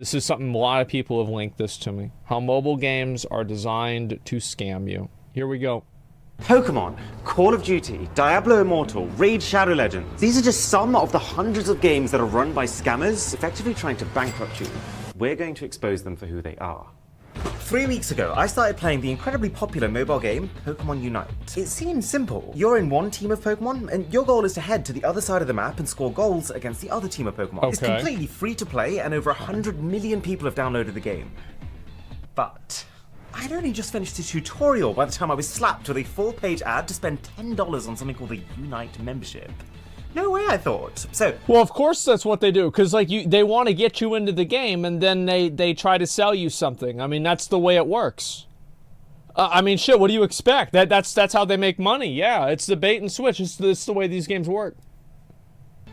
This is something a lot of people have linked this to me. How mobile games are designed to scam you. Here we go. Pokemon, Call of Duty, Diablo Immortal, Raid Shadow Legends. These are just some of the hundreds of games that are run by scammers, effectively trying to bankrupt you. We're going to expose them for who they are. 3 weeks ago, I started playing the incredibly popular mobile game, Pokemon Unite. It seems simple. You're in one team of Pokemon, and your goal is to head to the other side of the map and score goals against the other team of Pokemon. It's completely free to play, and over 100 million people have downloaded the game. But I'd only just finished the tutorial by the time I was slapped with a full-page ad to spend $10 on something called a Unite membership. No way, I thought. So, well, of course that's what they do, because like they want to get you into the game, and then they try to sell you something. I mean, that's the way it works. I mean, shit. What do you expect? That's how they make money. Yeah, it's the bait and switch. It's the way these games work.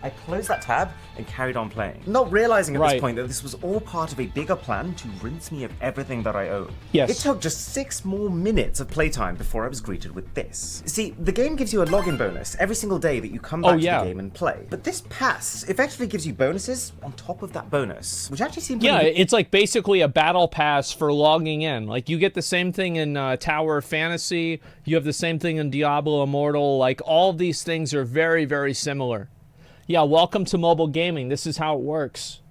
I closed that tab and carried on playing, not realizing at this point that this was all part of a bigger plan to rinse me of everything that I own. Yes. It took just 6 more minutes of playtime before I was greeted with this. See, the game gives you a login bonus every single day that you come back to the game and play. But this pass effectively gives you bonuses on top of that bonus, which actually seems it's like basically a battle pass for logging in. Like you get the same thing in Tower of Fantasy, you have the same thing in Diablo Immortal. Like all of these things are very, very similar. Yeah, welcome to mobile gaming. This is how it works.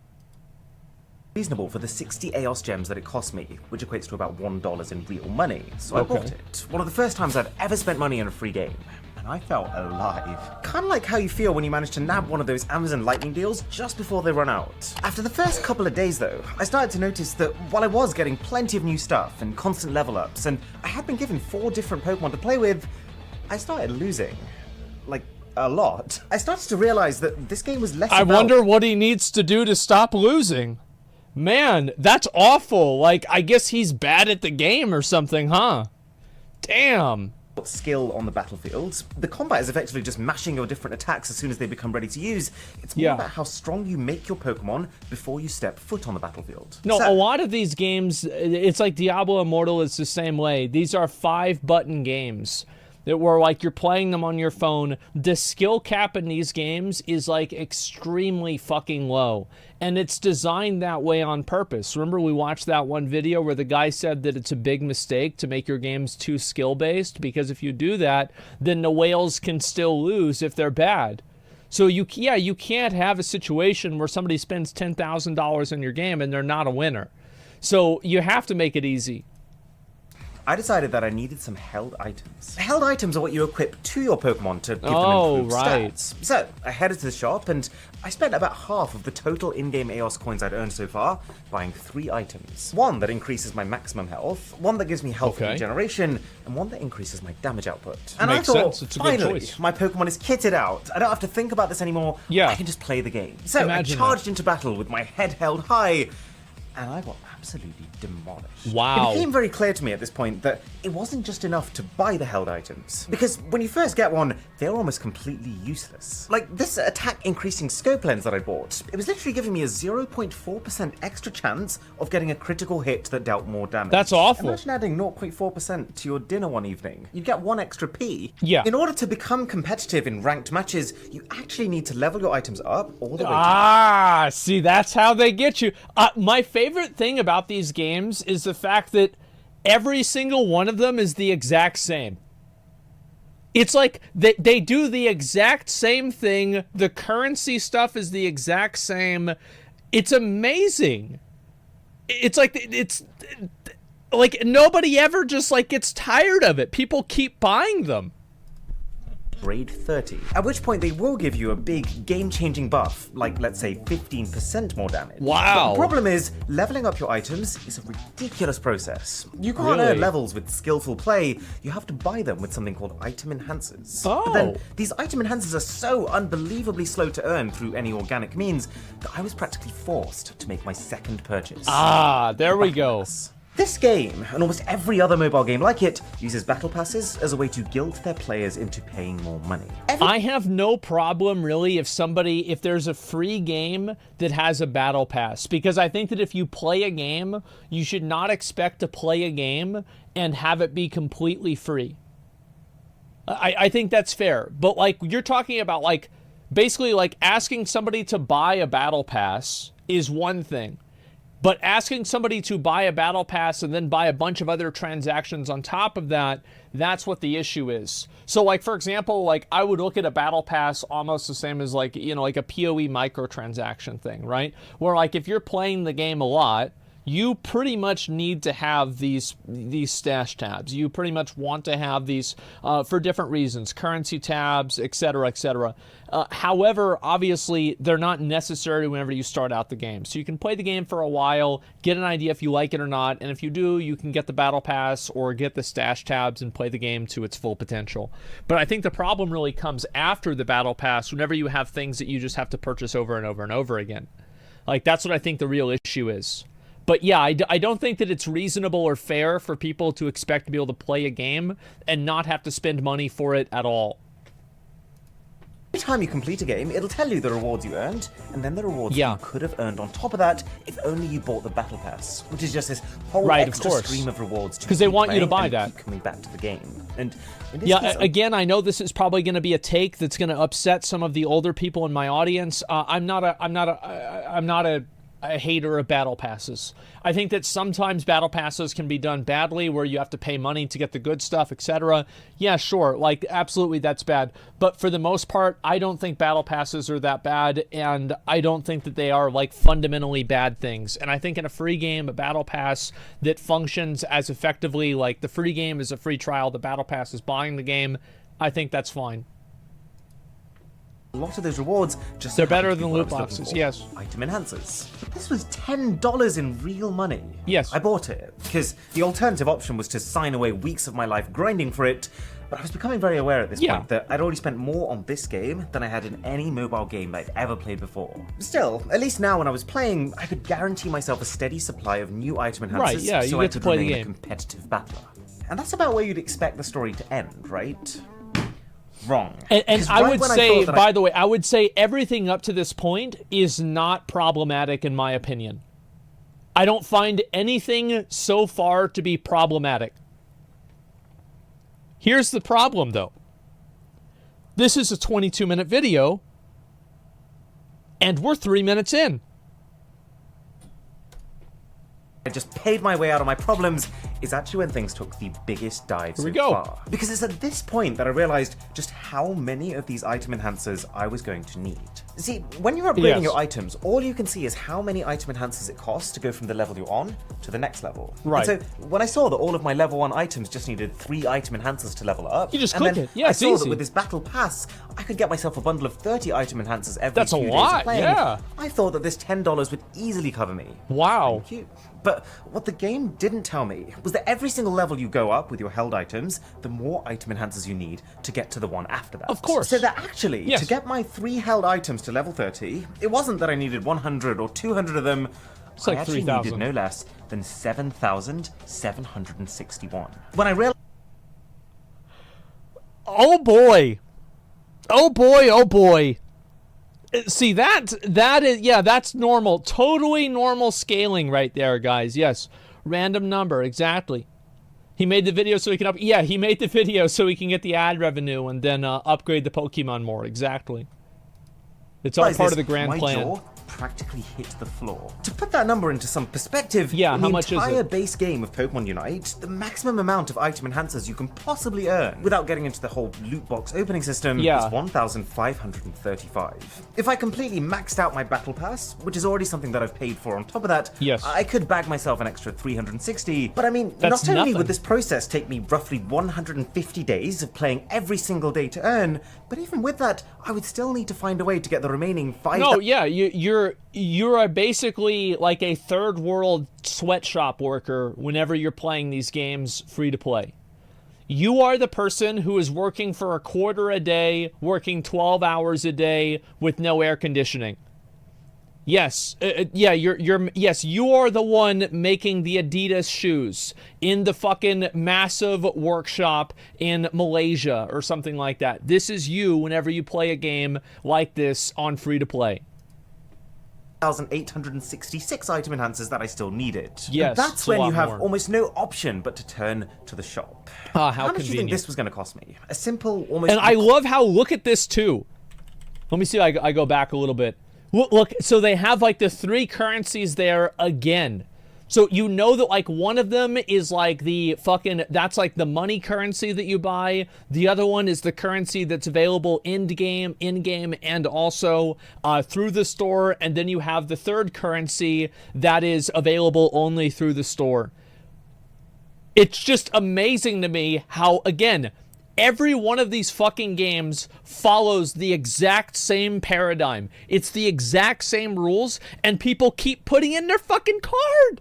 Reasonable for the 60 EOS gems that it cost me, which equates to about $1 in real money. So I bought it. One of the first times I've ever spent money on a free game. And I felt alive. Kind of like how you feel when you manage to nab one of those Amazon Lightning deals just before they run out. After the first couple of days though, I started to notice that while I was getting plenty of new stuff and constant level ups, and I had been given 4 different Pokemon to play with, I started losing. Like, a lot. I started to realize that this game was less I wonder what he needs to do to stop losing. Man, that's awful. Like, I guess he's bad at the game or something, huh? Damn. Skill on the battlefield. The combat is effectively just mashing your different attacks as soon as they become ready to use. It's more about how strong you make your Pokemon before you step foot on the battlefield. No, a lot of these games, it's like Diablo Immortal is the same way. These are 5-button games that were like you're playing them on your phone. The skill cap in these games is like extremely fucking low. And it's designed that way on purpose. Remember we watched that one video where the guy said that it's a big mistake to make your games too skill-based, because if you do that, then the whales can still lose if they're bad. So you can't have a situation where somebody spends $10,000 on your game and they're not a winner. So you have to make it easy. I decided that I needed some held items. Held items are what you equip to your Pokemon to give them improved stats. So I headed to the shop and I spent about half of the total in-game EOS coins I'd earned so far buying 3 items. One that increases my maximum health, one that gives me health regeneration, and one that increases my damage output. And I thought, finally, my Pokemon is kitted out. I don't have to think about this anymore. I can just play the game. So I charged into battle with my head held high, and I got absolutely demolished. Wow. It became very clear to me at this point that it wasn't just enough to buy the held items. Because when you first get one, they're almost completely useless. Like this attack increasing scope lens that I bought, it was literally giving me a 0.4% extra chance of getting a critical hit that dealt more damage. That's awful. Imagine adding 0.4% to your dinner one evening. You'd get 1 extra P. Yeah. In order to become competitive in ranked matches, you actually need to level your items up all the way to see, that's how they get you. My favorite thing about these games is the fact that every single one of them is the exact same. It's like they do the exact same thing. The currency stuff is the exact same. It's amazing. It's like nobody ever just like gets tired of it. People keep buying them. Grade 30, at which point they will give you a big game-changing buff, like let's say 15% more damage. Wow. But the problem is, leveling up your items is a ridiculous process. You can't earn levels with skillful play, you have to buy them with something called item enhancers. But then, these item enhancers are so unbelievably slow to earn through any organic means that I was practically forced to make my second purchase. There we go. This game, and almost every other mobile game like it, uses battle passes as a way to guilt their players into paying more money. I have no problem really if there's a free game that has a battle pass, because I think that if you play a game, you should not expect to play a game and have it be completely free. I think that's fair, but like you're talking about like basically like asking somebody to buy a battle pass is one thing. But asking somebody to buy a battle pass and then buy a bunch of other transactions on top of that, that's what the issue is. So like, for example, like I would look at a battle pass almost the same as like, you know, like a PoE microtransaction thing, right? Where like if you're playing the game a lot, you pretty much need to have these stash tabs. You pretty much want to have these for different reasons, currency tabs, etc., etc. However, obviously, they're not necessary whenever you start out the game. So you can play the game for a while, get an idea if you like it or not, and if you do, you can get the battle pass or get the stash tabs and play the game to its full potential. But I think the problem really comes after the battle pass, whenever you have things that you just have to purchase over and over and over again. Like, that's what I think the real issue is. But yeah, I don't think that it's reasonable or fair for people to expect to be able to play a game and not have to spend money for it at all. Every time you complete a game, it'll tell you the rewards you earned, and then the rewards you could have earned on top of that if only you bought the Battle Pass, which is just this whole extra stream of rewards. Because they want you to buy that. Keep coming back to the game. And again, I know this is probably going to be a take that's going to upset some of the older people in my audience. I'm not a hater of battle passes. I think that sometimes battle passes can be done badly where you have to pay money to get the good stuff, etc. Yeah, sure, like absolutely that's bad. But for the most part, I don't think battle passes are that bad, and I don't think that they are like fundamentally bad things. And I think in a free game, a battle pass that functions as effectively like the free game is a free trial, the battle pass is buying the game, I think that's fine. A lot of those rewards just they're better than loot boxes, yes. Item enhancers. This was $10 in real money. Yes. I bought it because the alternative option was to sign away weeks of my life grinding for it, but I was becoming very aware at this point that I'd already spent more on this game than I had in any mobile game I'd ever played before. Still, at least now when I was playing, I could guarantee myself a steady supply of new item enhancers, right, yeah, so you I get to could play remain the a game. competitive battler. And that's about where you'd expect the story to end, right? Wrong. And I would say, by the way, I would say everything up to this point is not problematic in my opinion. I don't find anything so far to be problematic. Here's the problem, though. This is a 22-minute video, and we're 3 minutes in. I just paid my way out of my problems is actually when things took the biggest dive so far. Because it's at this point that I realized just how many of these item enhancers I was going to need. See, when you're upgrading your items, all you can see is how many item enhancers it costs to go from the level you're on to the next level. Right. And so when I saw that all of my level 1 items just needed 3 item enhancers to level up, you just click it. Yeah, I it's saw easy. that with this battle pass, I could get myself a bundle of 30 item enhancers every That's few a days lot, of playing. yeah. I thought that this $10 would easily cover me. Wow. Thank you. But what the game didn't tell me was that every single level you go up with your held items, the more item enhancers you need to get to the one after that. Of course. So that actually, to get my 3 held items to level 30, it wasn't that I needed 100 or 200 of them. It's like I actually 3,000. needed no less than 7,761. When I realized... Oh boy. Oh boy, oh boy. See, that is, yeah, that's normal. Totally normal scaling right there, guys. Yes. Random number, exactly. He made the video so he can he made the video so he can get the ad revenue and then upgrade the Pokemon more. Exactly. It's all part of the grand plan. Jaw practically hit the floor. To put that number into some perspective, yeah, in how the much is entire it? base game of Pokemon Unite, the maximum amount of item enhancers you can possibly earn without getting into the whole loot box opening system is 1,535. If I completely maxed out my battle pass, which is already something that I've paid for on top of that, I could bag myself an extra 360. But I mean, not only would this process take me roughly 150 days of playing every single day to earn, but even with that, I would still need to find a way to get the remaining 5. No, yeah, you're basically like a third world sweatshop worker whenever you're playing these games free to play. You are the person who is working for a quarter a day, working 12 hours a day with no air conditioning. Yes, yes, you are the one making the Adidas shoes in the fucking massive workshop in Malaysia or something like that. This is you whenever you play a game like this on free to play. 1,866 item enhancers that I still needed. Yes, and that's when you have almost no option but to turn to the shop. How much convenient. do you think this was going to cost me? A simple, almost... And I love how, look at this too. Let me see if I go back a little bit. Look, so they have like the 3 currencies there again. So you know that like one of them is like the fucking, that's like the money currency that you buy. The other one is the currency that's available in-game, and also through the store. And then you have the 3rd currency that is available only through the store. It's just amazing to me how, again, every one of these fucking games follows the exact same paradigm. It's the exact same rules, and people keep putting in their fucking card.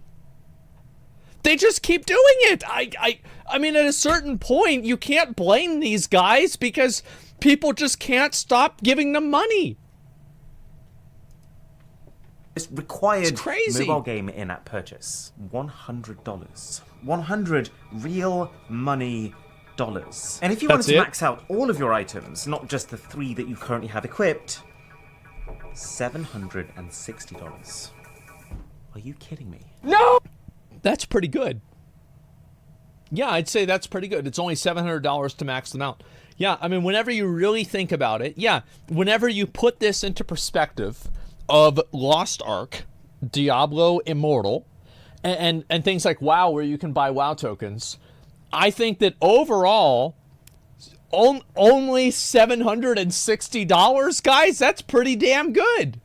They just keep doing it. I mean, at a certain point, you can't blame these guys because people just can't stop giving them money. It's required It's crazy. mobile game in-app purchase. $100. 100 real money dollars. And if you wanted to max out all of your items, not just the 3 that you currently have equipped, $760. Are you kidding me? No! That's pretty good. Yeah, I'd say that's pretty good. It's only $700 to max them out. Yeah, I mean, whenever you really think about it, yeah, whenever you put this into perspective of Lost Ark, Diablo Immortal, and things like WoW where you can buy WoW tokens, I think that overall, only $760, guys, that's pretty damn good.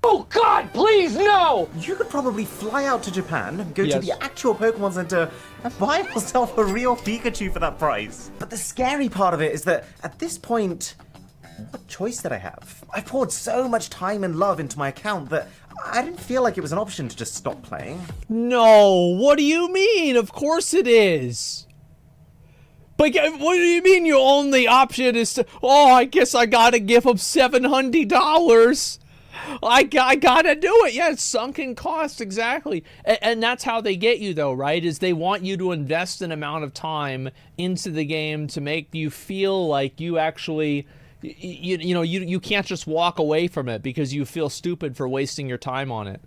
Oh God, please, no! You could probably fly out to Japan, go to the actual Pokemon Center, and buy yourself a real Pikachu for that price. But the scary part of it is that, at this point, what choice did I have? I poured so much time and love into my account that I didn't feel like it was an option to just stop playing. No, what do you mean? Of course it is. But what do you mean your only option is to, oh, I guess I gotta give him $700. I gotta do it. Yeah, it's sunken cost, exactly. And that's how they get you, though, right? Is they want you to invest an amount of time into the game to make you feel like you actually, you can't just walk away from it because you feel stupid for wasting your time on it.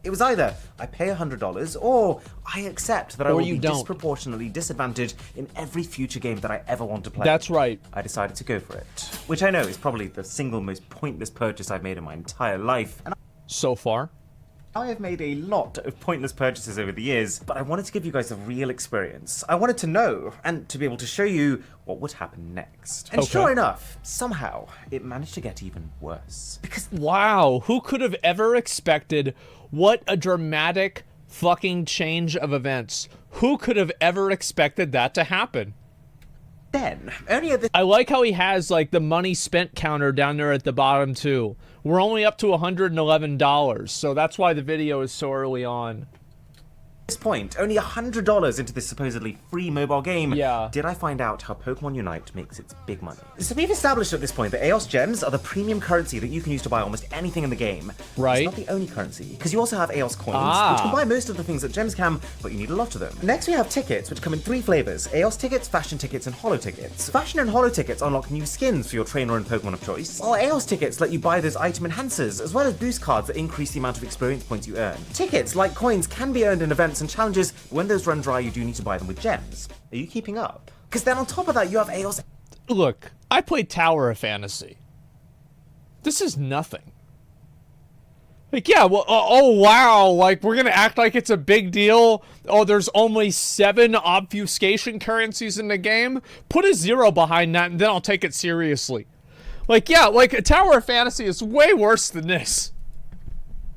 It was either I pay $100 or I accept that I will be disproportionately disadvantaged in every future game that I ever want to play. That's right. I decided to go for it, which I know is probably the single most pointless purchase I've made in my entire life. And so far. I have made a lot of pointless purchases over the years, but I wanted to give you guys a real experience. I wanted to know, and to be able to show you what would happen next. And sure enough, somehow, it managed to get even worse. Because wow, who could have ever expected what a dramatic fucking change of events? Who could have ever expected that to happen? Then, only at this... I like how he has, like, the money spent counter down there at the bottom, too. We're only up to $111, so that's why the video is so early on. At this point, only $100 into this supposedly free mobile game, did I find out how Pokemon Unite makes its big money. So we've established at this point that EOS Gems are the premium currency that you can use to buy almost anything in the game. Right. It's not the only currency, because you also have EOS coins, which can buy most of the things that Gems can, but you need a lot of them. Next we have tickets, which come in 3 flavors: EOS tickets, fashion tickets, and holo tickets. Fashion and holo tickets unlock new skins for your trainer and Pokemon of choice, while EOS tickets let you buy those item enhancers, as well as boost cards that increase the amount of experience points you earn. Tickets, like coins, can be earned in events and challenges. When those run dry, you do need to buy them with gems. Are you keeping up? Because then on top of that, you have EOS... Look, I played Tower of Fantasy. This is nothing. Like, yeah, well, oh, wow, like, we're gonna act like it's a big deal. Oh, there's only 7 obfuscation currencies in the game? Put a 0 behind that, and then I'll take it seriously. Like, yeah, like, a Tower of Fantasy is way worse than this.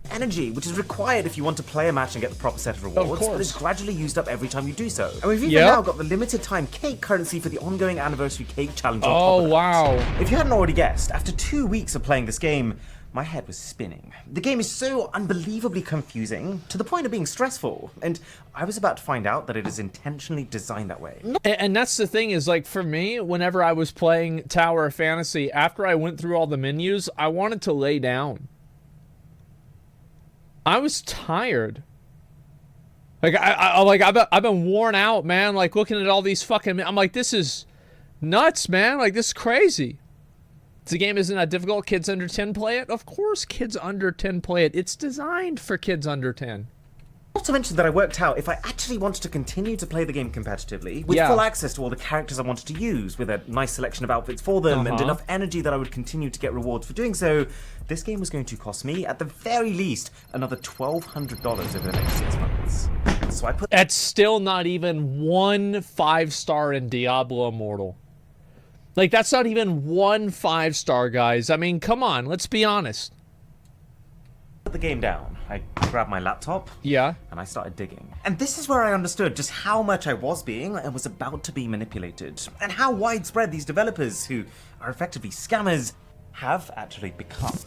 Energy, which is required if you want to play a match and get the proper set of rewards, but is gradually used up every time you do so. And we've even now got the limited time cake currency for the ongoing anniversary cake challenge on top of that. Wow. If you hadn't already guessed, after 2 weeks of playing this game, my head was spinning. The game is so unbelievably confusing, to the point of being stressful, and I was about to find out that it is intentionally designed that way. And that's the thing is, like, for me, whenever I was playing Tower of Fantasy, after I went through all the menus, I wanted to lay down. I was tired. Like, I've been worn out, man. Like, looking at all these fucking... I'm like, this is nuts, man. Like, this is crazy. The game isn't that difficult. Kids under 10 play it? Of course kids under 10 play it. It's designed for kids under 10. Not to mention that I worked out if I actually wanted to continue to play the game competitively, with full access to all the characters I wanted to use, with a nice selection of outfits for them, and enough energy that I would continue to get rewards for doing so, this game was going to cost me, at the very least, another $1,200 over the next 6 months. So I put— That's still not even 1 5-star in Diablo Immortal. Like, that's not even 1 5-star, guys. I mean, come on, let's be honest. Put the game down. I grabbed my laptop. Yeah. And I started digging. And this is where I understood just how much I was being and was about to be manipulated. And how widespread these developers, who are effectively scammers, have actually become.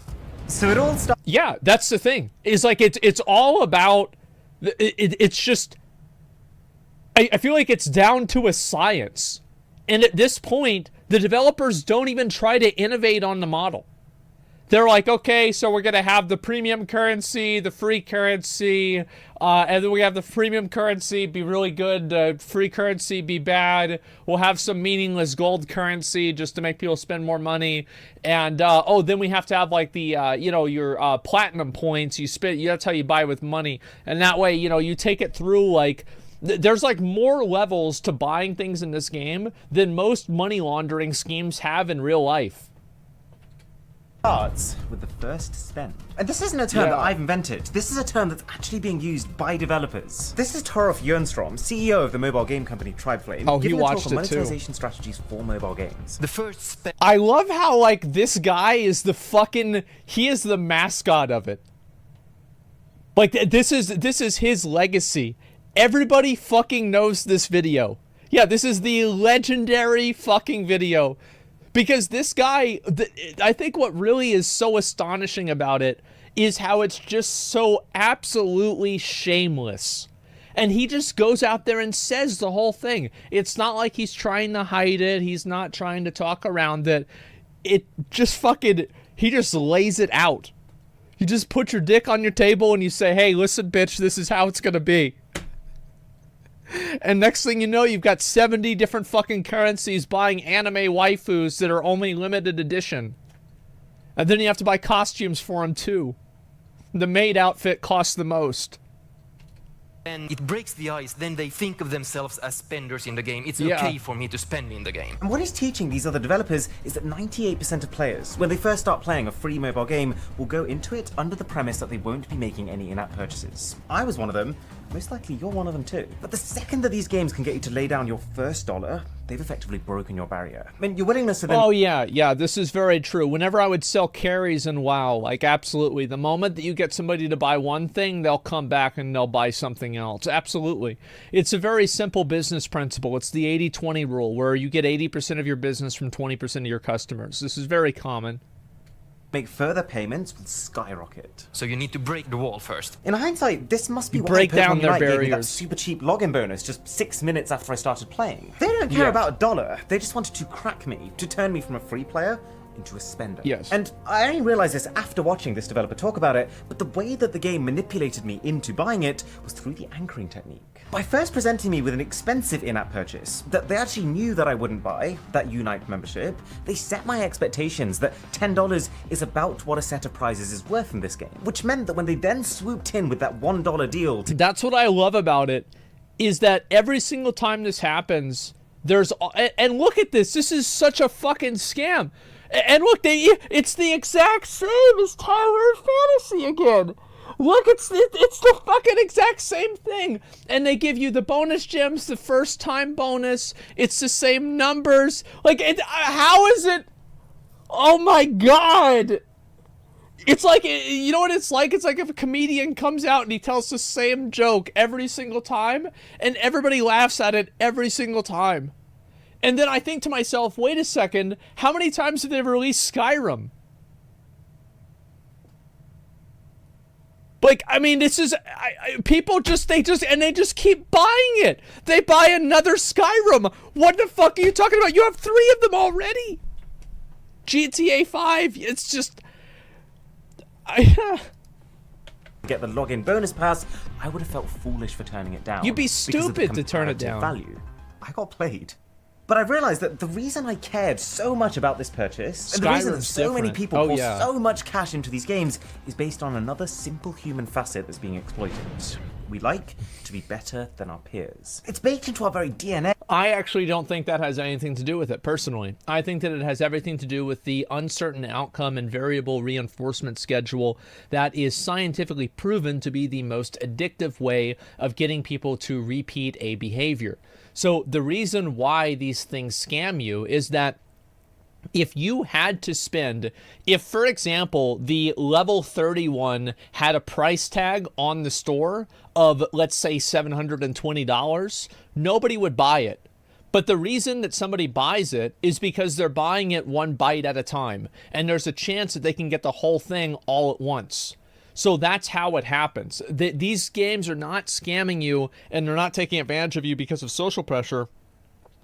So it all started— Yeah, that's the thing. Is like, it's all about... It's just... I feel like it's down to a science. And at this point, the developers don't even try to innovate on the model. They're like, okay, so we're going to have the premium currency, the free currency, and then we have the premium currency be really good, the free currency be bad. We'll have some meaningless gold currency just to make people spend more money. And, oh, then we have to have, like, the, you know, your platinum points. You spend, that's how you buy with money. And that way, you know, you take it through, like... There's like more levels to buying things in this game than most money laundering schemes have in real life. Starts with the first spend. And this isn't a term that I've invented. This is a term that's actually being used by developers. This is Torolf Jernstrom, CEO of the mobile game company Tribeflame. Oh, he watched it too. Monetization strategies for mobile games. The first spend. I love how, like, this guy is the fucking... He is the mascot of it. Like, this is his legacy. Everybody fucking knows this video. Yeah, this is the legendary fucking video. Because this guy, I think what really is so astonishing about it is how it's just so absolutely shameless. And he just goes out there and says the whole thing. It's not like he's trying to hide it. He's not trying to talk around it. It just fucking, he just lays it out. You just put your dick on your table and you say, hey, listen, bitch, this is how it's gonna be. And next thing you know, you've got 70 different fucking currencies buying anime waifus that are only limited edition. And then you have to buy costumes for them too. The maid outfit costs the most. And it breaks the ice, then they think of themselves as spenders in the game. It's okay for me to spend in the game. And what he's teaching these other developers is that 98% of players, when they first start playing a free mobile game, will go into it under the premise that they won't be making any in-app purchases. I was one of them. Most likely you're one of them too. But the second that these games can get you to lay down your first dollar, they've effectively broken your barrier. I mean, your willingness to then— Oh yeah, this is very true. Whenever I would sell carries in WoW, like absolutely, the moment that you get somebody to buy one thing, they'll come back and they'll buy something else. Absolutely. It's a very simple business principle. It's the 80-20 rule, where you get 80% of your business from 20% of your customers. This is very common. Make further payments will skyrocket. So you need to break the wall first. In hindsight, this must be why break down Pokemon their Unite gave me that barriers. super cheap login bonus just 6 minutes after I started playing. They don't care about a dollar. They just wanted to crack me, to turn me from a free player into a spender. Yes. And I only realized this after watching this developer talk about it, but the way that the game manipulated me into buying it was through the anchoring technique. By first presenting me with an expensive in-app purchase that they actually knew that I wouldn't buy, that Unite membership, they set my expectations that $10 is about what a set of prizes is worth in this game, which meant that when they then swooped in with that $1 deal to— That's what I love about it, is that every single time this happens, there's... And look at this, this is such a fucking scam. And look, it's the exact same as Tower of Fantasy again. Look, it's the fucking exact same thing. And they give you the bonus gems, the first time bonus. It's the same numbers. Like, how is it? Oh my god. It's like, you know what it's like? It's like if a comedian comes out and he tells the same joke every single time, and everybody laughs at it every single time. And then I think to myself, wait a second, how many times have they released Skyrim? Like, I mean, this is, people just keep buying it. They buy another Skyrim. What the fuck are you talking about? You have 3 of them already. GTA 5, it's just, get the login bonus pass, I would have felt foolish for turning it down. You'd be because of the stupid to turn it comparative down. Value. I got played. But I've realized that the reason I cared so much about this purchase, and the reason that Skyrim's so many different. people Oh, pour yeah. so much cash into these games, is based on another simple human facet that's being exploited. We like to be better than our peers. It's baked into our very DNA. I actually don't think that has anything to do with it, personally. I think that it has everything to do with the uncertain outcome and variable reinforcement schedule that is scientifically proven to be the most addictive way of getting people to repeat a behavior. So the reason why these things scam you is that if you had to spend, if, for example, the level 31 had a price tag on the store of, let's say, $720, nobody would buy it. But the reason that somebody buys it is because they're buying it one bite at a time, and there's a chance that they can get the whole thing all at once. So that's how it happens. These games are not scamming you, and they're not taking advantage of you because of social pressure.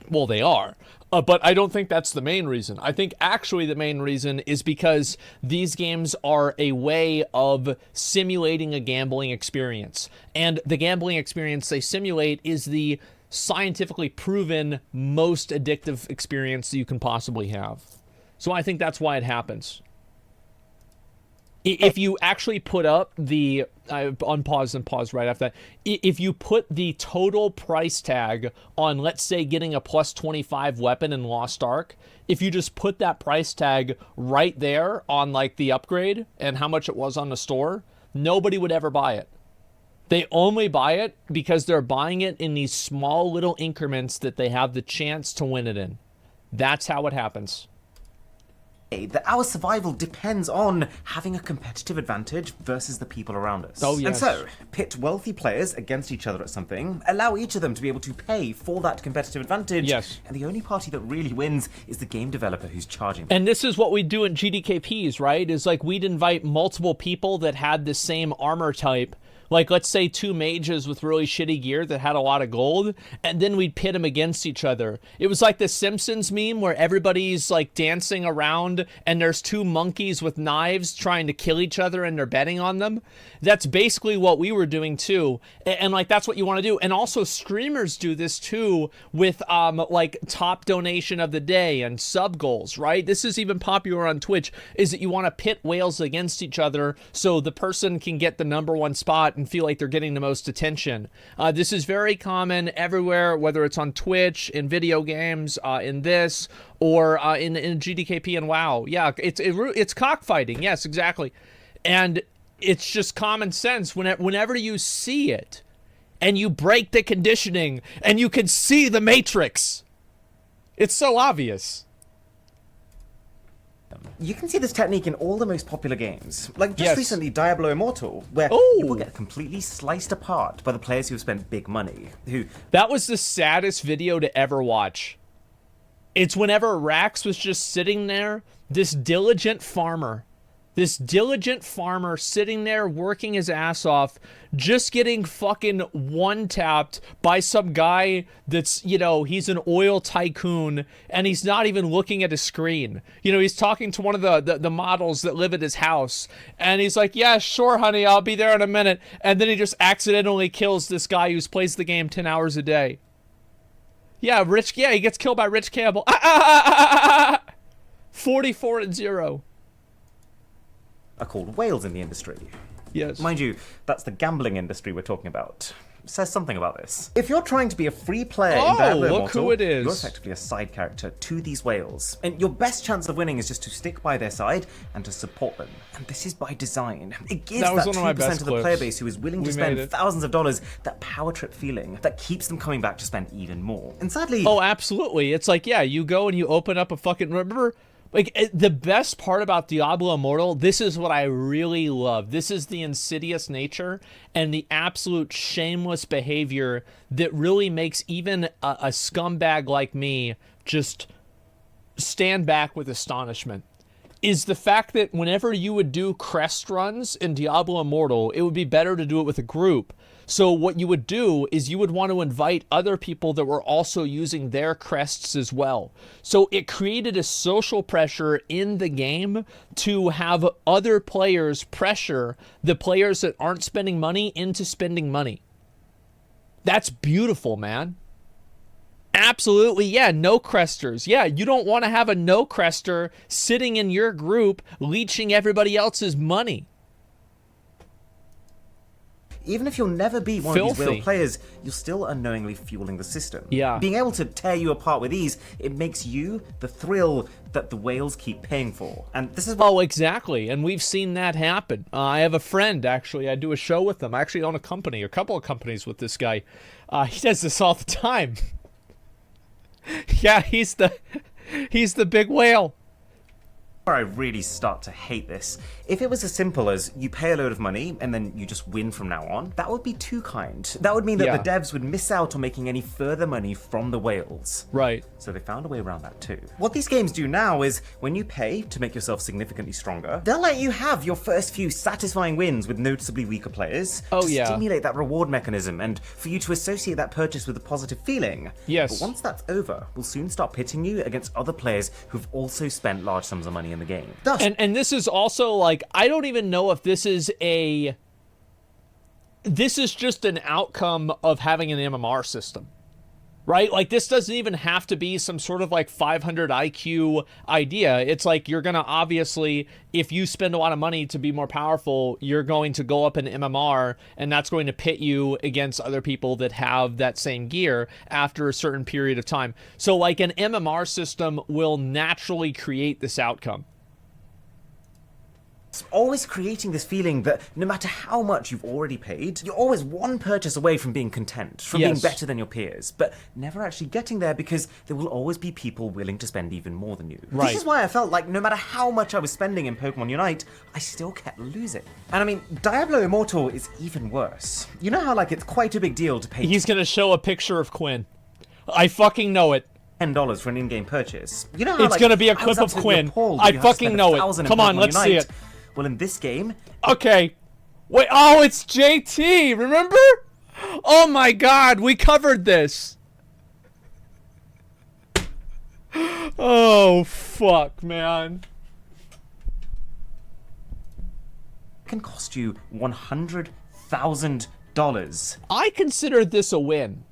Well, they are, but I don't think that's the main reason. I think actually the main reason is because these games are a way of simulating a gambling experience. And the gambling experience they simulate is the scientifically proven most addictive experience that you can possibly have. So I think that's why it happens. If you actually put up the, unpause and pause right after that, if you put the total price tag on, let's say, getting a plus 25 weapon in Lost Ark, if you just put that price tag right there on like the upgrade and how much it was on the store, nobody would ever buy it. They only buy it because they're buying it in these small little increments that they have the chance to win it in. That's how it happens. That our survival depends on having a competitive advantage versus the people around us. Oh, yes. And so, pit wealthy players against each other at something, allow each of them to be able to pay for that competitive advantage. Yes. And the only party that really wins is the game developer who's charging. And this is what we do in GDKPs, right? Is like we'd invite multiple people that had the same armor type. Like, let's say 2 mages with really shitty gear that had a lot of gold, and then we'd pit them against each other. It was like the Simpsons meme where everybody's, like, dancing around, and there's 2 monkeys with knives trying to kill each other, and they're betting on them. That's basically what we were doing, too. And like, that's what you want to do. And also, streamers do this, too, with, like, top donation of the day and sub goals, right? This is even popular on Twitch, is that you want to pit whales against each other so the person can get the #1 spot and feel like they're getting the most attention. This is very common everywhere, whether it's on Twitch, in video games, in this, or in GDKP and WoW. Yeah, it's cockfighting. Yes, exactly. And it's just common sense whenever you see it and you break the conditioning and you can see the Matrix. It's so obvious. You can see this technique in all the most popular games. Like just Yes. recently, Diablo Immortal, where Ooh. people get completely sliced apart by the players who have spent big money, who... That was the saddest video to ever watch. It's whenever Rax was just sitting there, this diligent farmer sitting there working his ass off, just getting fucking one-tapped by some guy that's, you know, he's an oil tycoon, and he's not even looking at a screen. You know, he's talking to one of the models that live at his house, and he's like, yeah, sure, honey, I'll be there in a minute. And then he just accidentally kills this guy who plays the game 10 hours a day. Yeah, he gets killed by Rich Campbell. 44-0. are called whales in the industry. Yes. Mind you, that's the gambling industry we're talking about. Says something about this. If you're trying to be a free player in Diablo look Immortal, who it is. you're effectively a side character to these whales. And your best chance of winning is just to stick by their side and to support them. And this is by design. It gives That was that one of my 2% best of the player clips. base who is willing to We spend made it. thousands of dollars that power trip feeling that keeps them coming back to spend even more. And sadly... Oh, absolutely. It's like, yeah, you go and you open up a fucking... Remember, like, the best part about Diablo Immortal, this is what I really love. This is the insidious nature and the absolute shameless behavior that really makes even a scumbag like me just stand back with astonishment. Is the fact that whenever you would do crest runs in Diablo Immortal, it would be better to do it with a group. So what you would do is you would want to invite other people that were also using their crests as well. So it created a social pressure in the game to have other players pressure the players that aren't spending money into spending money. That's beautiful, man. Absolutely, yeah, no cresters. Yeah, you don't want to have a no crester sitting in your group leeching everybody else's money. even if you'll never be one of these Filthy. real players, you're still unknowingly fueling the system. Yeah. Being able to tear you apart with ease, it makes you the thrill that the whales keep paying for. And this is what Oh, exactly. And we've seen that happen. I have a friend, actually. I do a show with him. I actually own a company, a couple of companies with this guy. He does this all the time. Yeah, he's the big whale. where I really start to hate this. If it was as simple as you pay a load of money and then you just win from now on, that would be too kind. That would mean that the devs would miss out on making any further money from the whales. Right. So they found a way around that too. What these games do now is, when you pay to make yourself significantly stronger, they'll let you have your first few satisfying wins with noticeably weaker players to stimulate that reward mechanism and for you to associate that purchase with a positive feeling. Yes. But once that's over, we'll soon start pitting you against other players who've also spent large sums of money in the game. Thus, and this is also, like, I don't even know if this is just an outcome of having an MMR system, right? Like, this doesn't even have to be some sort of like 500 IQ idea. It's like, you're gonna obviously, if you spend a lot of money to be more powerful, you're going to go up in MMR, and that's going to pit you against other people that have that same gear after a certain period of time. So like, an MMR system will naturally create this outcome. always creating this feeling that no matter how much you've already paid, you're always one purchase away from being content, from being better than your peers, but never actually getting there because there will always be people willing to spend even more than you. Right. This is why I felt like no matter how much I was spending in Pokemon Unite, I still kept losing. And I mean, Diablo Immortal is even worse. You know how like it's quite a big deal to pay He's gonna show a picture of Quinn. I fucking know it. $10 for an in-game purchase. You know how It's like, gonna be a I was clip of absolutely Quinn. appalled I you have to fucking spend know it. $1,000 in Come on, Pokemon let's see Unite. it. Well, in this game, Okay. Wait, oh, it's JT, remember? Oh my god, we covered this. Oh, fuck, man. it can cost you $100,000. I consider this a win.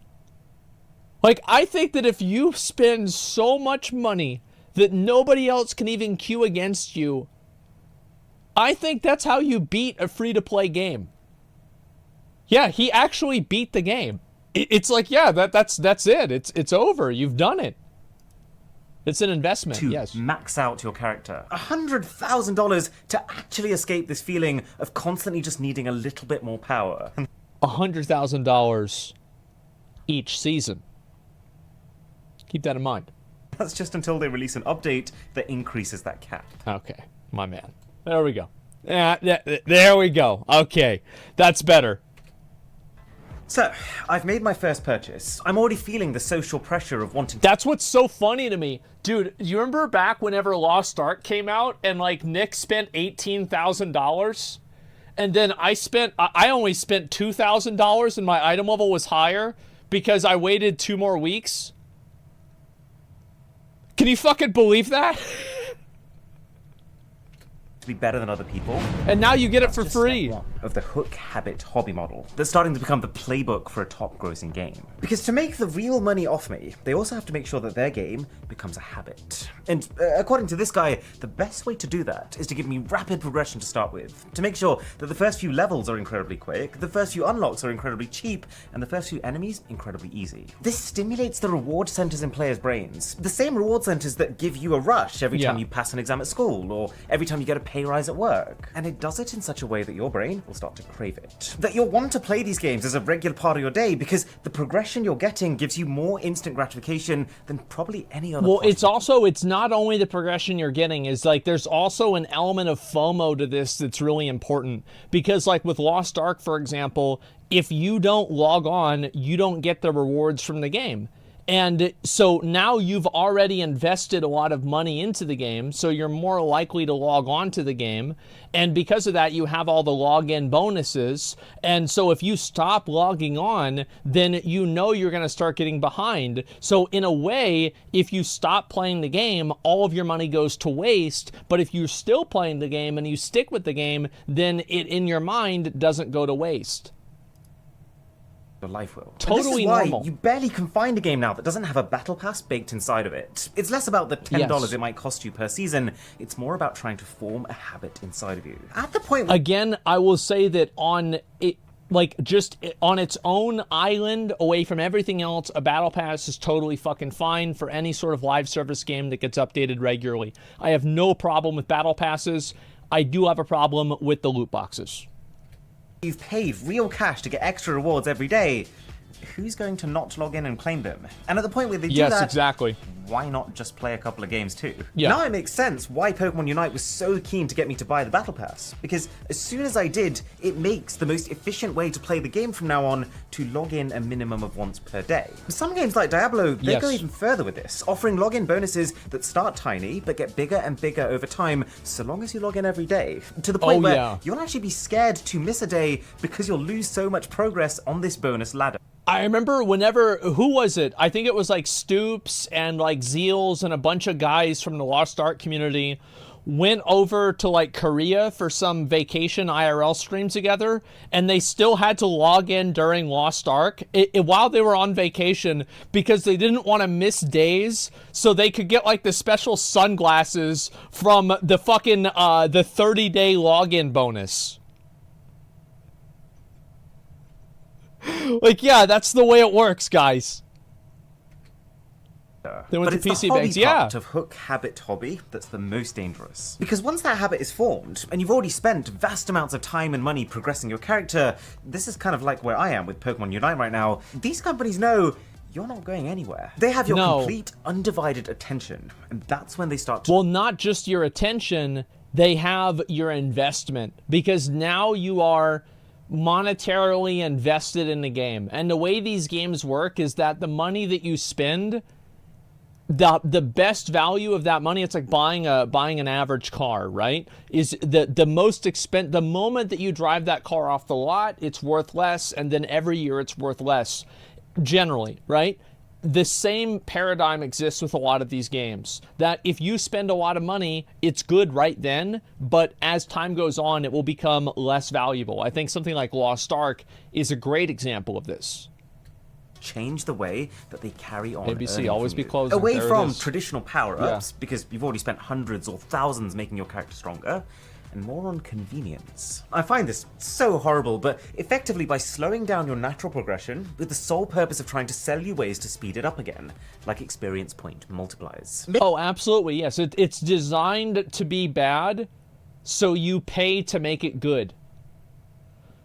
Like, I think that if you spend so much money that nobody else can even queue against you, I think that's how you beat a free-to-play game. Yeah, he actually beat the game. It's like, yeah, that's it. It's over. You've done it. It's an investment, To yes. max out your character. $100,000 to actually escape this feeling of constantly just needing a little bit more power. $100,000 each season. Keep that in mind. That's just until they release an update that increases that cap. Okay, my man. There we go. Yeah, there we go. Okay, that's better. So, I've made my first purchase. I'm already feeling the social pressure of wanting to... That's what's so funny to me. Dude, you remember back whenever Lost Ark came out and, like, Nick spent $18,000? And then I only spent $2,000 and my item level was higher because I waited 2 more weeks? Can you fucking believe that? be better than other people. And now you get it for Just free. step one of the hook habit hobby model that's starting to become the playbook for a top grossing game. Because to make the real money off me, they also have to make sure that their game becomes a habit. And according to this guy, the best way to do that is to give me rapid progression to start with, to make sure that the first few levels are incredibly quick, the first few unlocks are incredibly cheap, and the first few enemies incredibly easy. This stimulates the reward centers in players' brains, the same reward centers that give you a rush every time you pass an exam at school, or every time you get a pay rise at work. And it does it in such a way that your brain will start to crave it. That you'll want to play these games as a regular part of your day because the progression you're getting gives you more instant gratification than probably any other. Well, it's not only the progression you're getting, is like there's also an element of FOMO to this that's really important. Because like with Lost Ark, for example, if you don't log on, you don't get the rewards from the game. And so now you've already invested a lot of money into the game, so you're more likely to log on to the game. And because of that, you have all the login bonuses. And so if you stop logging on, then you know you're going to start getting behind. So in a way, if you stop playing the game, all of your money goes to waste. But if you're still playing the game and you stick with the game, then it, in your mind, doesn't go to waste. Your life will. Totally and this is normal. why you barely can find a game now that doesn't have a battle pass baked inside of it. It's less about the $10 it might cost you per season. It's more about trying to form a habit inside of you. At the point Again, I will say that on it, like, just on its own island, away from everything else, a battle pass is totally fucking fine for any sort of live service game that gets updated regularly. I have no problem with battle passes. I do have a problem with the loot boxes. You've paid real cash to get extra rewards every day. Who's going to not log in and claim them? And at the point where they do that, yes, exactly. Why not just play a couple of games too? Yeah. Now it makes sense why Pokemon Unite was so keen to get me to buy the Battle Pass. Because as soon as I did, it makes the most efficient way to play the game from now on to log in a minimum of once per day. Some games like Diablo, they go even further with this, offering login bonuses that start tiny but get bigger and bigger over time, so long as you log in every day. To the point where you'll actually be scared to miss a day because you'll lose so much progress on this bonus ladder. I remember whenever, who was it? I think it was like Stoops and like Zeals and a bunch of guys from the Lost Ark community went over to like Korea for some vacation IRL stream together, and they still had to log in during Lost Ark while they were on vacation because they didn't want to miss days, so they could get like the special sunglasses from the fucking the 30-day login bonus. Like, yeah, that's the way it works, guys. They went to PC banks, part of hook habit hobby that's the most dangerous. Because once that habit is formed, and you've already spent vast amounts of time and money progressing your character, this is kind of like where I am with Pokemon Unite right now, these companies know you're not going anywhere. They have your complete, undivided attention, and that's when they start to... Well, not just your attention, they have your investment, because now you are monetarily invested in the game. And the way these games work is that the money that you spend, the best value of that money, it's like buying an average car, right? Is the most the moment that you drive that car off the lot, it's worth less, and then every year it's worth less, generally, right? The same paradigm exists with a lot of these games, that if you spend a lot of money, it's good right then, but as time goes on, it will become less valuable. I think something like Lost Ark is a great example of this. Change the way that they carry on. ABC, always be closing. Away from traditional power-ups, because you've already spent hundreds or thousands making your character stronger, and more on convenience. I find this so horrible, but effectively by slowing down your natural progression with the sole purpose of trying to sell you ways to speed it up again, like experience point multipliers. Oh, absolutely, yes. It's designed to be bad, so you pay to make it good.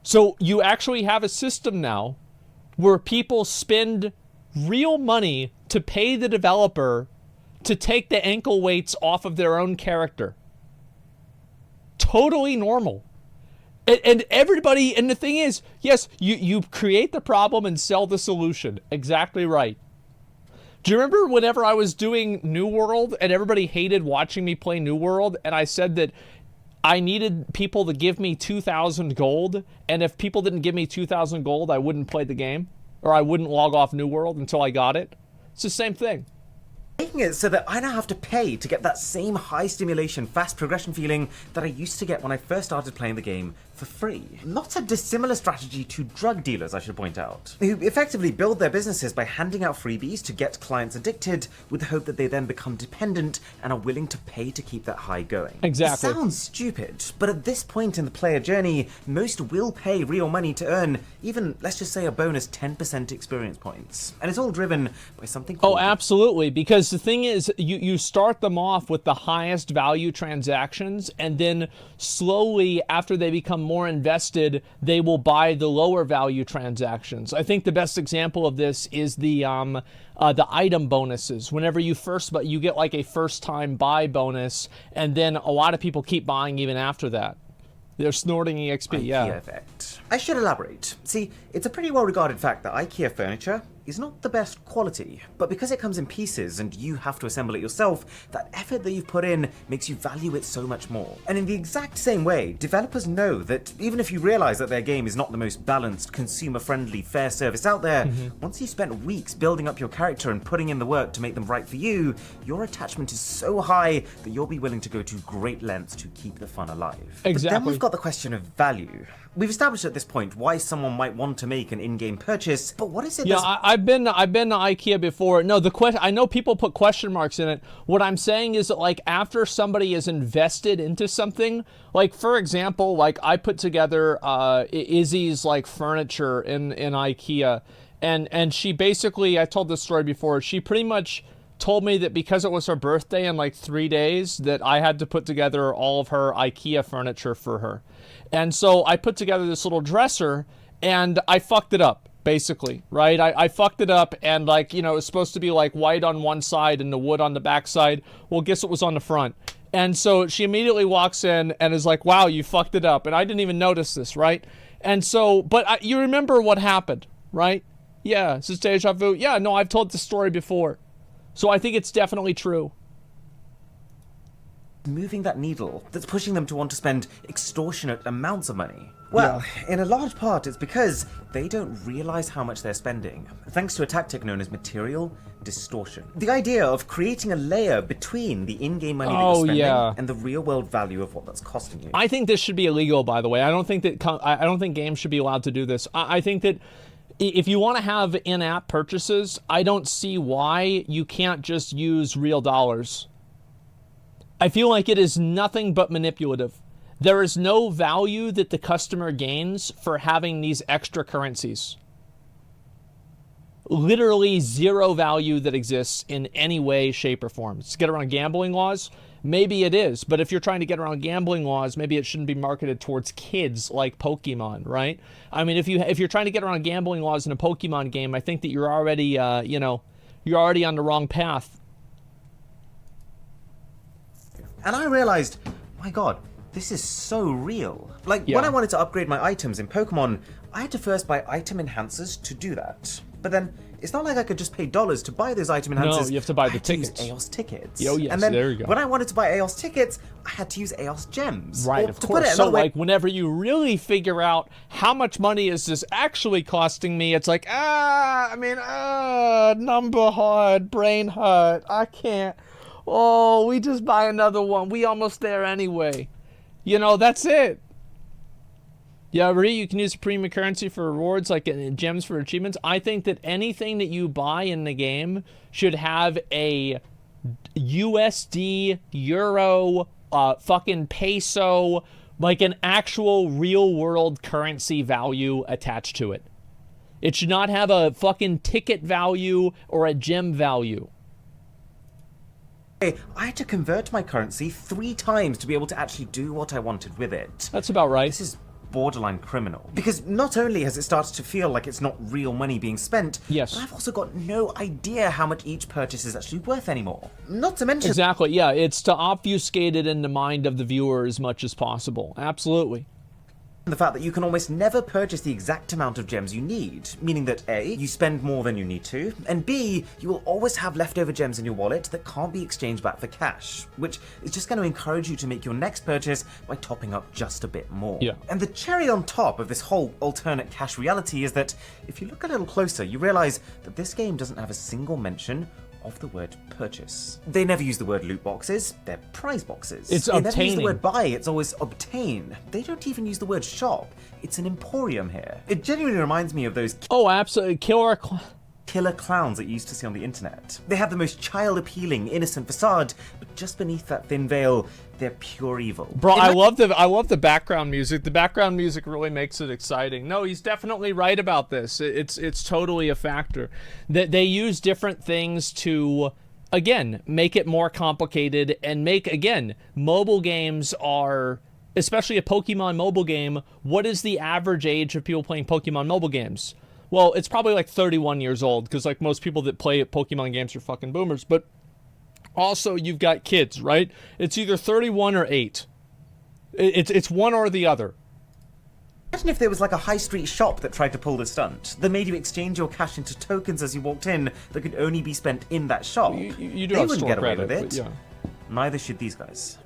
So you actually have a system now where people spend real money to pay the developer to take the ankle weights off of their own character. Totally normal. And everybody, and the thing is, yes, you create the problem and sell the solution. Exactly right. Do you remember whenever I was doing New World and everybody hated watching me play New World, and I said that I needed people to give me 2,000 gold, and if people didn't give me 2,000 gold, I wouldn't play the game, or I wouldn't log off New World until I got it? It's the same thing. Making it so that I now have to pay to get that same high stimulation, fast progression feeling that I used to get when I first started playing the game for free. Not a dissimilar strategy to drug dealers, I should point out, who effectively build their businesses by handing out freebies to get clients addicted with the hope that they then become dependent and are willing to pay to keep that high going. Exactly. It sounds stupid, but at this point in the player journey, most will pay real money to earn even, let's just say, a bonus 10% experience points. And it's all driven by something called... Oh, absolutely, because the thing is, you start them off with the highest value transactions, and then slowly, after they become more invested, they will buy the lower value transactions. I think the best example of this is the item bonuses. Whenever you you get like a first time buy bonus, and then a lot of people keep buying even after that. They're snorting EXP, IKEA effect. I should elaborate. See, it's a pretty well regarded fact that IKEA furniture is not the best quality, but because it comes in pieces and you have to assemble it yourself, that effort that you've put in makes you value it so much more. And in the exact same way, developers know that even if you realize that their game is not the most balanced, consumer-friendly, fair service out there, once you've spent weeks building up your character and putting in the work to make them right for you, your attachment is so high that you'll be willing to go to great lengths to keep the fun alive. Exactly. But then we've got got the question of value. We've established at this point why someone might want to make an in-game purchase, but what is it? Yeah, I've been to IKEA before. No, I know people put question marks in it. What I'm saying is that, like, after somebody is invested into something, like, for example, like, I put together Izzy's, like, furniture in IKEA, and she basically, I told this story before, she pretty much told me that because it was her birthday in like 3 days that I had to put together all of her IKEA furniture for her. And so I put together this little dresser and I fucked it up, basically, right? I fucked it up and, like, you know, it was supposed to be like white on one side and the wood on the back side. Well, guess what was on the front? And so she immediately walks in and is like, wow, you fucked it up. And I didn't even notice this, right? And so, but you remember what happened, right? Yeah, this is deja vu. Yeah, no, I've told this story before. So I think it's definitely true. Moving that needle that's pushing them to want to spend extortionate amounts of money. Well, in a large part, it's because they don't realize how much they're spending, thanks to a tactic known as material distortion. The idea of creating a layer between the in-game money that you're spending and the real-world value of what that's costing you. I think this should be illegal, by the way. I don't think games should be allowed to do this. I think that if you want to have in-app purchases, I don't see why you can't just use real dollars. I feel like it is nothing but manipulative. There is no value that the customer gains for having these extra currencies. Literally zero value that exists in any way, shape, or form. To get around gambling laws? Maybe it is, but if you're trying to get around gambling laws, maybe it shouldn't be marketed towards kids like Pokemon, right? I mean, if you're trying to get around gambling laws in a Pokemon game, I think that you're already, you're already on the wrong path. And I realized, my god, this is so real. Like, when I wanted to upgrade my items in Pokemon, I had to first buy item enhancers to do that. But then, it's not like I could just pay dollars to buy those item enhancers. No, you have to buy the tickets. To use EOS tickets. Oh, yes, and then, there you go. when I wanted to buy EOS tickets, I had to use EOS gems. Right, or, of to course. Put it So, way, like, whenever you really figure out how much money is this actually costing me, it's like, number hard, brain hurt, I can't. Oh, we just buy another one. We almost there anyway. You know, that's it. Yeah, you can use premium currency for rewards, like gems for achievements. I think that anything that you buy in the game should have a USD, Euro, fucking peso, like an actual real-world currency value attached to it. It should not have a fucking ticket value or a gem value. I had to convert my currency 3 times to be able to actually do what I wanted with it. That's about right. This is borderline criminal. Because not only has it started to feel like it's not real money being spent, yes, but I've also got no idea how much each purchase is actually worth anymore. Not to mention... Exactly, yeah. It's to obfuscate it in the mind of the viewer as much as possible. Absolutely. The fact that you can almost never purchase the exact amount of gems you need, meaning that A, you spend more than you need to, and B, you will always have leftover gems in your wallet that can't be exchanged back for cash, which is just going to encourage you to make your next purchase by topping up just a bit more. Yeah. And the cherry on top of this whole alternate cash reality is that if you look a little closer, you realize that this game doesn't have a single mention of the word purchase. They never use the word loot boxes, they're prize boxes. It's they obtaining. never use the word buy, it's always obtain. They don't even use the word shop, it's an emporium here. It genuinely reminds me of those absolutely. killer clowns that you used to see on the internet. They have the most child-appealing, innocent facade, but just beneath that thin veil, they're pure evil. Bro, I love the background music. The background music really makes it exciting. No, he's definitely right about this. It's totally a factor. That they use different things to, again, make it more complicated and make, again, mobile games are, especially a Pokemon mobile game, what is the average age of people playing Pokemon mobile games? Well, it's probably like 31 years old, because like most people that play Pokemon games are fucking boomers, but also you've got kids, right? It's either 31 or 8. It's one or the other. Imagine if there was like a high street shop that tried to pull this stunt, that made you exchange your cash into tokens as you walked in that could only be spent in that shop. You do they have wouldn't store get away credit, with it. but yeah. Neither should these guys.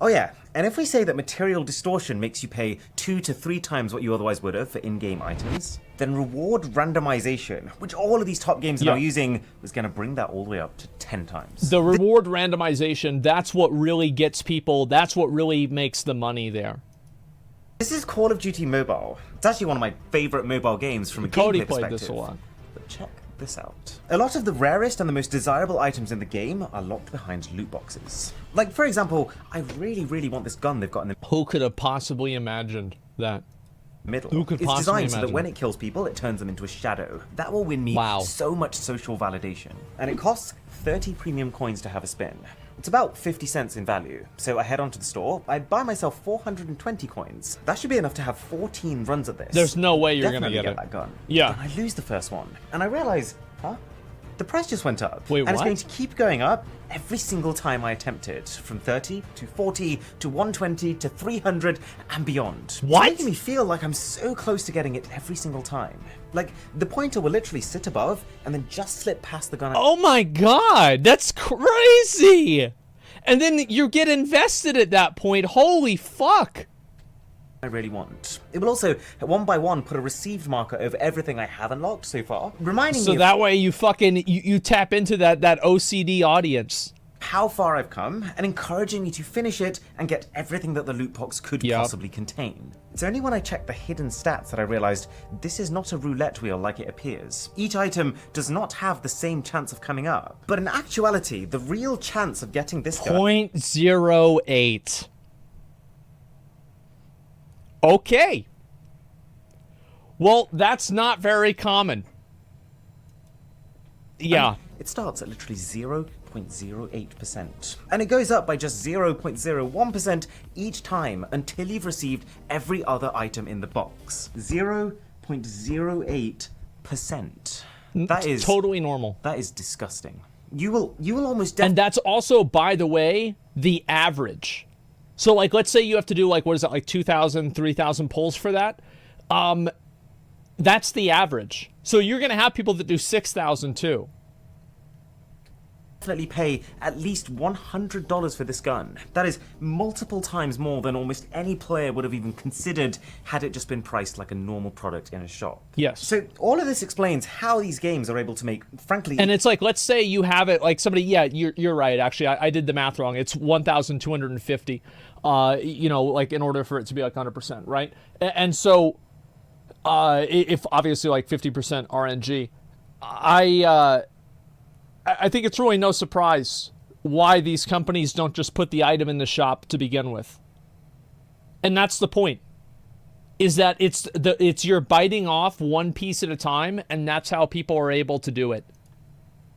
Oh yeah, and if we say that material distortion makes you pay 2 to 3 times what you otherwise would have for in-game items, then reward randomization, which all of these top games are now using, was going to bring that all the way up to 10 times. The reward randomization, that's what really gets people, that's what really makes the money there. This is Call of Duty Mobile. It's actually one of my favorite mobile games from a Cody gameplay played perspective. this a lot. But check this out. A lot of the rarest and the most desirable items in the game are locked behind loot boxes. Like, for example, I really want this gun they've got in the Who could have possibly imagined that? middle. Who could It's possibly designed so that imagine? when it kills people, it turns them into a shadow. That will win me Wow. so much social validation. And it costs 30 premium coins to have a spin. It's about 50 cents in value. So I head onto the store, I buy myself 420 coins. That should be enough to have 14 runs at this. There's no way you're gonna Definitely get it. that gun. Yeah. Then I lose the first one. And I realize, huh? The price just went up. Wait, and it's what? going to keep going up every single time I attempt it. From 30 to 40 to 120 to 300 and beyond. What? It's making me feel like I'm so close to getting it every single time. Like, the pointer will literally sit above and then just slip past the gun. Oh my god, that's crazy! And then you get invested at that point. Holy fuck! I really want. It will also, one by one, put a received marker over everything I have unlocked so far, reminding So me that way you fucking, you tap into that OCD audience. of how far I've come, and encouraging me to finish it and get everything that the loot box could Yep. possibly contain. It's only when I checked the hidden stats that I realized this is not a roulette wheel like it appears. Each item does not have the same chance of coming up. But in actuality, the real chance of getting this gun 0.08. Okay. Well, that's not very common. Yeah. It starts at literally 0.08%. And it goes up by just 0.01% each time until you've received every other item in the box. 0.08%. That is totally normal. That is disgusting. You will almost And that's also, by the way, the average. So, like, let's say you have to do, like, what is it, like 2,000, 3,000 pulls for that? That's the average. So you're going to have people that do 6,000 too. definitely pay at least $100 for this gun. That is multiple times more than almost any player would have even considered had it just been priced like a normal product in a shop. Yes. So all of this explains how these games are able to make, frankly... And it's like, let's say you have it, like somebody, yeah, you're right, actually, I did the math wrong. It's 1,250, you know, like in order for it to be like 100%, right? And so, if obviously like 50% RNG, I think it's really no surprise why these companies don't just put the item in the shop to begin with. And that's the point. Is that it's you're biting off one piece at a time, and that's how people are able to do it.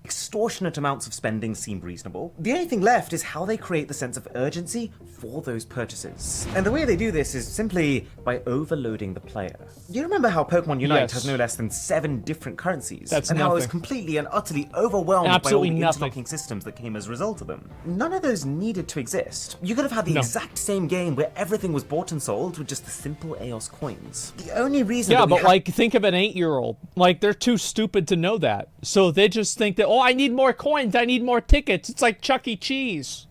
Extortionate amounts of spending seem reasonable. The only thing left is how they create the sense of urgency for those purchases. And the way they do this is simply by overloading the player. You remember how Pokemon Unite Yes. has no less than 7 different currencies? That's and how I was nothing. completely and utterly overwhelmed Absolutely by all the nothing. interlocking systems that came as a result of them. None of those needed to exist. You could have had the No. exact same game where everything was bought and sold with just the simple EOS coins. The only reason Yeah, that we but have like, think of an 8-year-old. Like, they're too stupid to know that. So they just think that, oh, I need more coins, I need more tickets. It's like Chuck E. Cheese.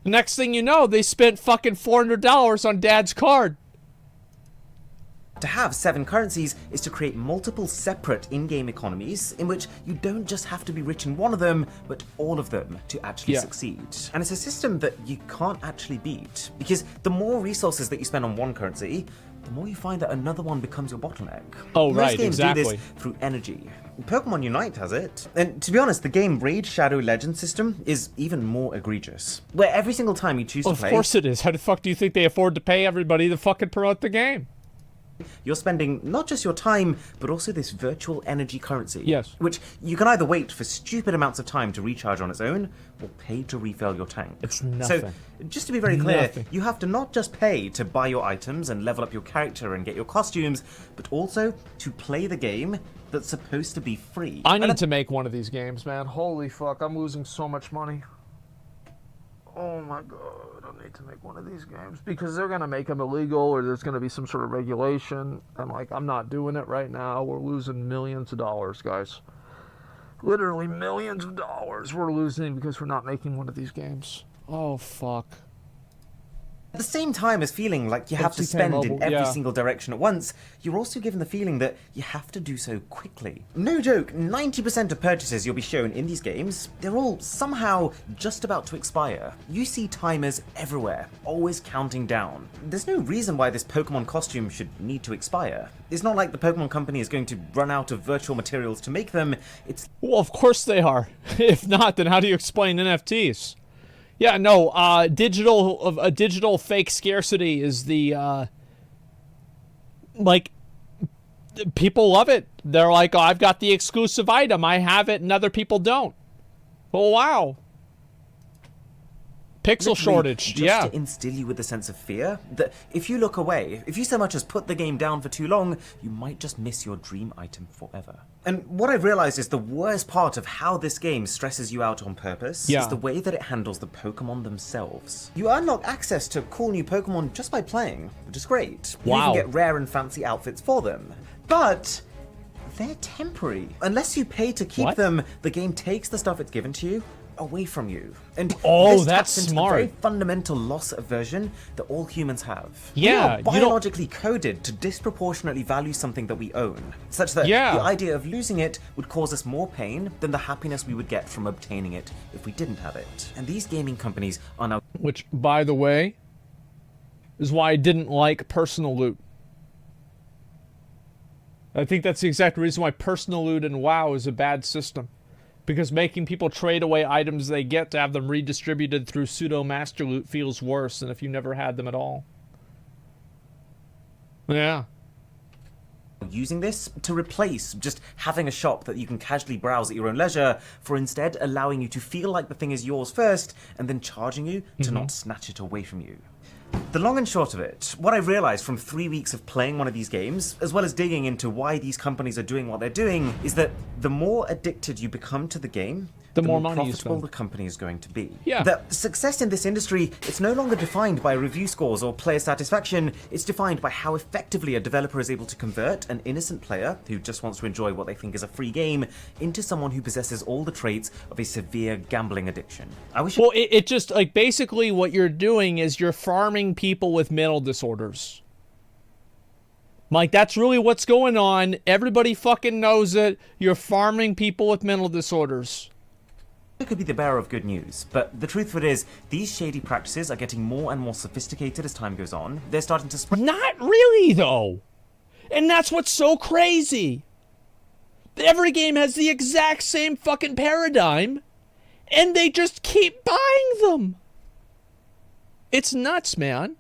The next thing you know, they spent fucking $400 on Dad's card. To have 7 currencies is to create multiple separate in-game economies in which you don't just have to be rich in one of them, but all of them to actually Yeah. succeed. And it's a system that you can't actually beat, because the more resources that you spend on one currency, the more you find that another one becomes your bottleneck. Oh, Most right, games exactly. do this through energy. Pokemon Unite has it. And to be honest, the game Raid Shadow Legends system is even more egregious, where every single time you choose Well, to of play... course it is. How the fuck do you think they afford to pay everybody to fucking promote the game? You're spending not just your time, but also this virtual energy currency. Yes. Which you can either wait for stupid amounts of time to recharge on its own, or pay to refill your tank. It's nothing. So, just to be very clear, Nothing. you have to not just pay to buy your items and level up your character and get your costumes, but also to play the game that's supposed to be free. I need to make one of these games, man. Holy fuck, I'm losing so much money. Oh my god, I need to make one of these games because they're gonna make them illegal, or there's gonna be some sort of regulation. And like, I'm not doing it right now. We're losing millions of dollars, guys. Literally millions of dollars we're losing because we're not making one of these games. Oh fuck. At the same time as feeling like you have to Pay spend Mobile, in every yeah. single direction at once, you're also given the feeling that you have to do so quickly. No joke, 90% of purchases you'll be shown in these games, they're all somehow just about to expire. You see timers everywhere, always counting down. There's no reason why this Pokemon costume should need to expire. It's not like the Pokemon company is going to run out of virtual materials to make them. It's Well, of course they are. If not, then how do you explain NFTs? Yeah, no, digital fake scarcity is the, like, people love it. They're like, oh, I've got the exclusive item. I have it and other people don't. Oh, wow. Pixel shortage, just yeah. to instill you with a sense of fear that if you look away, if you so much as put the game down for too long, you might just miss your dream item forever. And what I've realized is the worst part of how this game stresses you out on purpose is the way that it handles the Pokemon themselves. You unlock access to cool new Pokemon just by playing, which is great. You Wow. even get rare and fancy outfits for them. But they're temporary. Unless you pay to keep What? them, the game takes the stuff it's given to you away from you. And Oh, this that's taps into smart. the very fundamental loss aversion that all humans have. Yeah, We are you don't- biologically coded to disproportionately value something that we own, such that Yeah. the idea of losing it would cause us more pain than the happiness we would get from obtaining it if we didn't have it. And these gaming companies are now Which, by the way, is why I didn't like personal loot. I think that's the exact reason why personal loot in WoW is a bad system. Because making people trade away items they get to have them redistributed through pseudo master loot feels worse than if you never had them at all. Yeah. using this to replace just having a shop that you can casually browse at your own leisure, for instead allowing you to feel like the thing is yours first and then charging you to not snatch it away from you. The long and short of it, what I've realized from 3 weeks of playing one of these games, as well as digging into why these companies are doing what they're doing, is that the more addicted you become to the game, the more money you profitable spend. the company is going to be. Yeah. The success in this industry, it's no longer defined by review scores or player satisfaction, it's defined by how effectively a developer is able to convert an innocent player, who just wants to enjoy what they think is a free game, into someone who possesses all the traits of a severe gambling addiction. I wish Well, it just, like, basically what you're doing is you're farming people with mental disorders. Like, that's really what's going on. Everybody fucking knows it. You're farming people with mental disorders. it could be the bearer of good news, but the truth of it is, these shady practices are getting more and more sophisticated as time goes on. They're starting to spread. Not really, though. And that's what's so crazy. Every game has the exact same fucking paradigm, and they just keep buying them. It's nuts, man.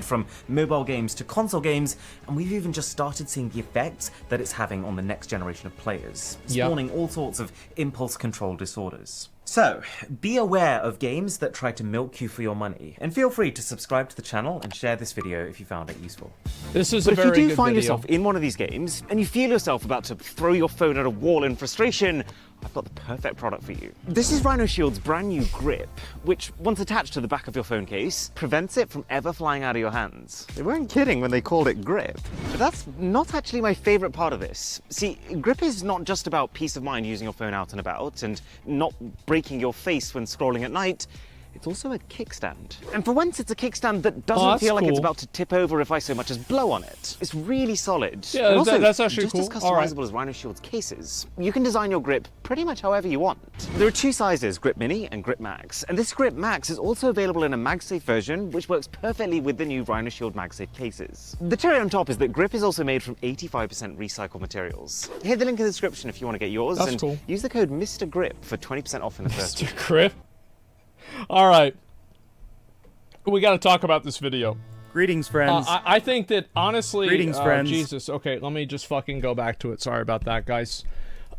From mobile games to console games, and we've even just started seeing the effects that it's having on the next generation of players, spawning all sorts of impulse control disorders. So, be aware of games that try to milk you for your money, and feel free to subscribe to the channel and share this video if you found it useful. This is But a if you very do good find video. yourself in one of these games and you feel yourself about to throw your phone at a wall in frustration, I've got the perfect product for you. This is Rhino Shield's brand new grip, which, once attached to the back of your phone case, prevents it from ever flying out of your hands. They weren't kidding when they called it grip. But that's not actually my favorite part of this. See, grip is not just about peace of mind using your phone out and about and not breaking your face when scrolling at night. It's also a kickstand. And for once, it's a kickstand that doesn't that's feel like it's cool. about to tip over if I so much as blow on it. It's really solid. Yeah, and also, that's actually just cool. as All right. customizable as Rhino Shield's cases. You can design your grip pretty much however you want. There are two sizes, Grip Mini and Grip Max. And this Grip Max is also available in a MagSafe version, which works perfectly with the new Rhino Shield MagSafe cases. The cherry on top is that Grip is also made from 85% recycled materials. Hit the link in the description if you want to get yours, That's and cool. use the code Mr. Grip for 20% off in the first week. Mr. Grip. All right. We got to talk about this video. Greetings, friends. I think that, honestly... Greetings, friends. Jesus. Okay, let me just fucking go back to it. Sorry about that, guys.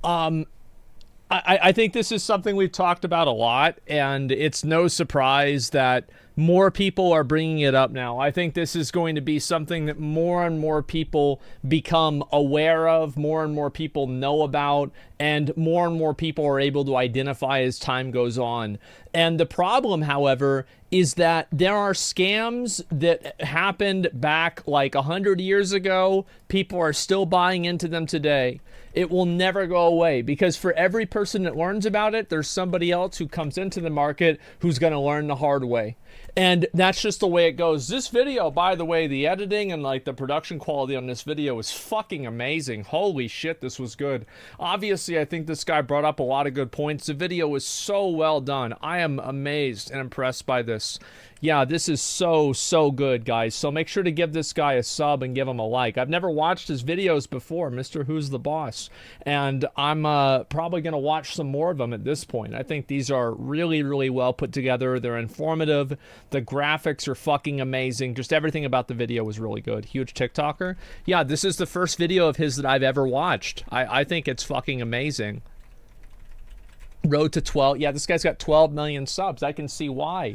I think this is something we've talked about a lot, and it's no surprise that more people are bringing it up now. I think this is going to be something that more and more people become aware of, more and more people know about, and more people are able to identify as time goes on. And the problem, however, is that there are scams that happened back like 100 years ago. People are still buying into them today. It will never go away, because for every person that learns about it, there's somebody else who comes into the market who's going to learn the hard way. And that's just the way it goes. This video, by the way, the editing and like the production quality on this video is fucking amazing. Holy shit, this was good. Obviously, I think this guy brought up a lot of good points. The video was so well done. I am amazed and impressed by this. Yeah, this is so good, guys. So make sure to give this guy a sub and give him a like. I've never watched his videos before, Mr. Who's the Boss, and I'm probably going to watch some more of them at this point. I think these are really well put together. They're informative. The graphics are fucking amazing. Just everything about the video was really good. Huge TikToker. Yeah, this is the first video of his that I've ever watched. I think it's fucking amazing. Road to 12. Yeah, this guy's got 12 million subs. I can see why.